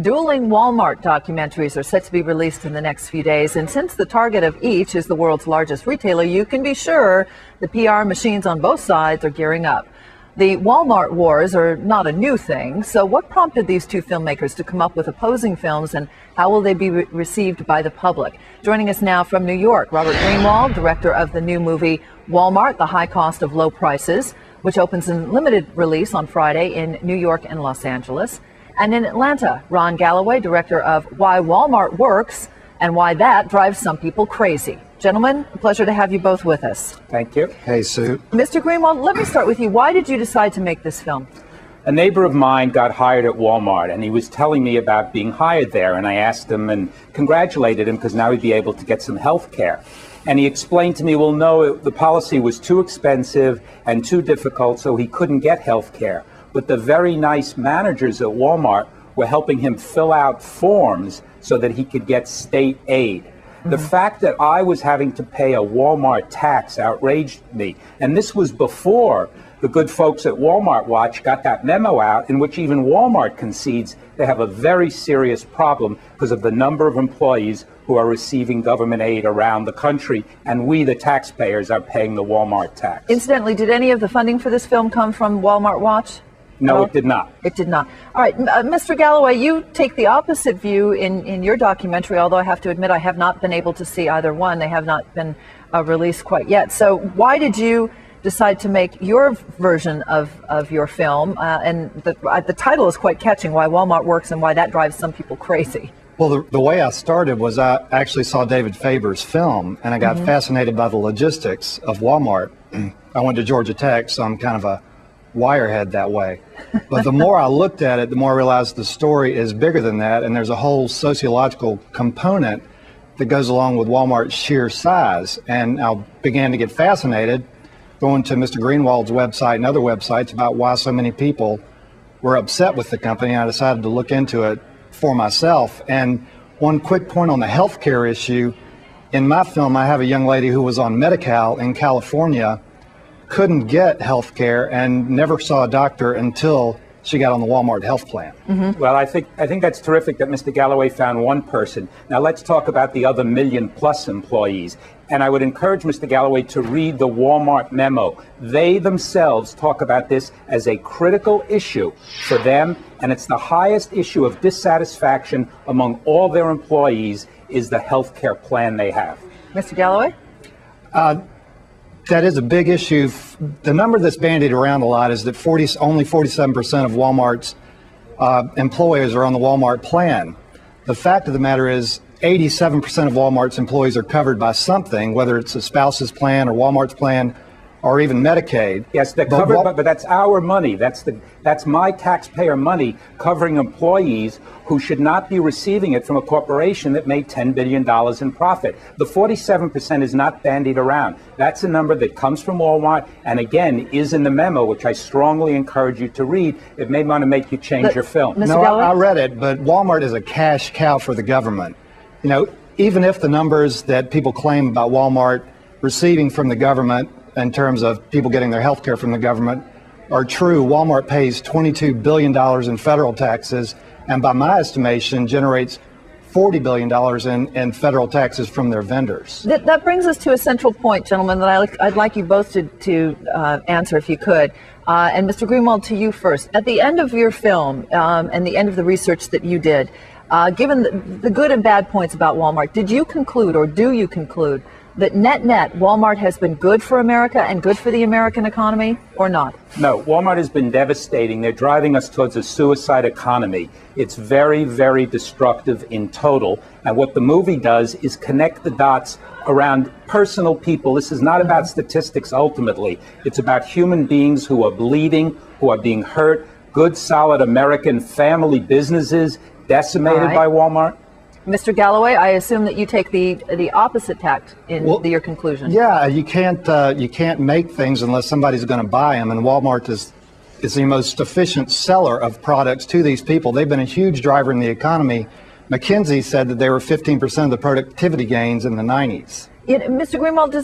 Dueling Walmart documentaries are set to be released in the next few days, and since the target of each is the world's largest retailer, you can be sure the PR machines on both sides are gearing up. The Walmart wars are not a new thing, so what prompted these two filmmakers to come up with opposing films, and how will they be received by the public? Joining us now from New York, Robert Greenwald, director of the new movie Walmart, The High Cost of Low Prices, which opens in limited release on Friday in New York and Los Angeles. And in Atlanta, Ron Galloway, director of Why Walmart Works and Why That Drives Some People Crazy. Gentlemen, a pleasure to have you both with us. Thank you. Hey, Sue. Mr. Greenwald, let me start with you. Why did you decide to make this film? A neighbor of mine got hired at Walmart, and he was telling me about being hired there, and I asked him and congratulated him because now he'd be able to get some health care. And he explained to me, well, no, the policy was too expensive and too difficult, so he couldn't get health care. But the very nice managers at Walmart were helping him fill out forms so that he could get state aid. The fact that I was having to pay a Walmart tax outraged me. And this was before the good folks at Walmart Watch got that memo out, in which even Walmart concedes they have a very serious problem because of the number of employees who are receiving government aid around the country, and we, the taxpayers, are paying the Walmart tax. Incidentally, did any of the funding for this film come from Walmart Watch? No, it did not. It did not. All right, Mr. Galloway, you take the opposite view in your documentary, although I have to admit I have not been able to see either one. They have not been released quite yet. So why did you decide to make your version of your film? And the title is quite catching, Why Walmart Works and Why That Drives Some People Crazy. Well, the way I started was I actually saw David Faber's film, and I got fascinated by the logistics of Walmart. I went to Georgia Tech, so I'm kind of a wirehead that way. But the more I looked at it, the more I realized the story is bigger than that, and there's a whole sociological component that goes along with Walmart's sheer size. And I began to get fascinated going to Mr. Greenwald's website and other websites about why so many people were upset with the company, and I decided to look into it for myself. And one quick point on the healthcare issue, in my film I have a young lady who was on Medi-Cal in California, couldn't get health care and never saw a doctor until she got on the Walmart health plan. Well, I think that's terrific that Mr. Galloway found one person. Now let's talk about the other million-plus employees. And I would encourage Mr. Galloway to read the Walmart memo. They themselves talk about this as a critical issue for them, and it's the highest issue of dissatisfaction among all their employees is the health care plan they have. Mr. Galloway? That is a big issue. The number that's bandied around a lot is that only 47% of Walmart's employees are on the Walmart plan. The fact of the matter is 87% of Walmart's employees are covered by something, whether it's a spouse's plan or Walmart's plan or even Medicaid. Yes, they're covered, but that's our money. That's my taxpayer money covering employees who should not be receiving it from a corporation that made $10 billion in profit. The 47% is not bandied around. That's a number that comes from Walmart and, again, is in the memo, which I strongly encourage you to read. It may want to make you change your film. Mr. No, Galloway? I read it, but Walmart is a cash cow for the government. You know, even if the numbers that people claim about Walmart receiving from the government in terms of people getting their health care from the government are true, Walmart pays $22 billion in federal taxes, and by my estimation generates $40 billion in federal taxes from their vendors. That brings us to a central point, gentlemen, that I'd like you both to answer if you could. And Mr. Greenwald, to you first. At the end of your film and the end of the research that you did, given the good and bad points about Walmart, did you conclude, or do you conclude, that net-net, Walmart has been good for America and good for the American economy, or not? No, Walmart has been devastating. They're driving us towards a suicide economy. It's very, very destructive in total. And what the movie does is connect the dots around personal people. This is not about statistics ultimately. It's about human beings who are bleeding, who are being hurt, good, solid American family businesses decimated by Walmart. Mr. Galloway, I assume that you take the opposite tact in your conclusion. Yeah, you can't make things unless somebody's going to buy them, and Walmart is the most efficient seller of products to these people. They've been a huge driver in the economy. McKinsey said that they were 15% of the productivity gains in the 90s. Mr. Greenwald,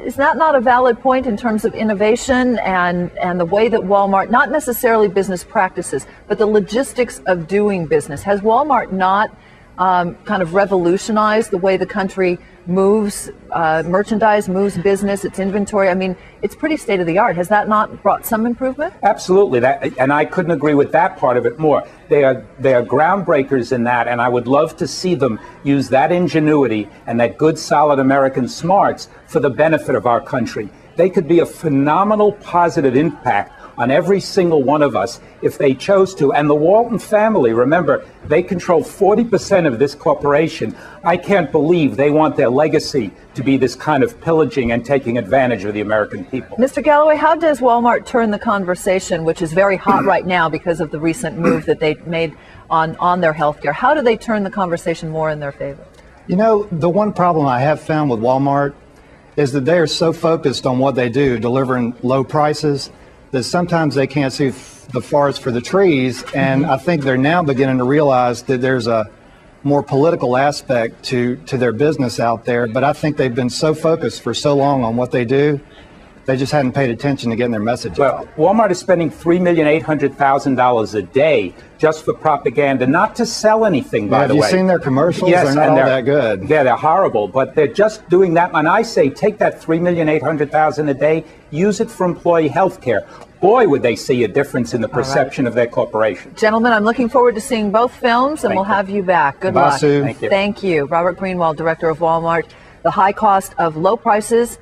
is that not a valid point in terms of innovation and the way that Walmart, not necessarily business practices, but the logistics of doing business? Has Walmart not kind of revolutionized the way the country moves merchandise, moves business, its inventory? I mean, it's pretty state of the art. Has that not brought some improvement? Absolutely, and I couldn't agree with that part of it more. They are groundbreakers in that, and I would love to see them use that ingenuity and that good, solid American smarts for the benefit of our country. They could be a phenomenal positive impact on every single one of us if they chose to. And the Walton family, remember, they control 40% of this corporation. I can't believe they want their legacy to be this kind of pillaging and taking advantage of the American people. Mr. Galloway, how does Walmart turn the conversation, which is very hot right now because of the recent move that they made on their health care, how do they turn the conversation more in their favor? You know, the one problem I have found with Walmart is that they are so focused on what they do, delivering low prices, that sometimes they can't see the forest for the trees. And I think they're now beginning to realize that there's a more political aspect to their business out there. But I think they've been so focused for so long on what they do, they just hadn't paid attention to getting their message out. Well, Walmart is spending $3,800,000 a day just for propaganda, not to sell anything, by the way. Have you seen their commercials? Yes, they're not all that good. Yeah, they're horrible, but they're just doing that. And I say, take that $3,800,000 a day, use it for employee health care. Boy, would they see a difference in the perception of their corporation. Gentlemen, I'm looking forward to seeing both films, and we'll have you back. Good luck. Sue. Thank you. Thank you. Robert Greenwald, director of Walmart. The high cost of low prices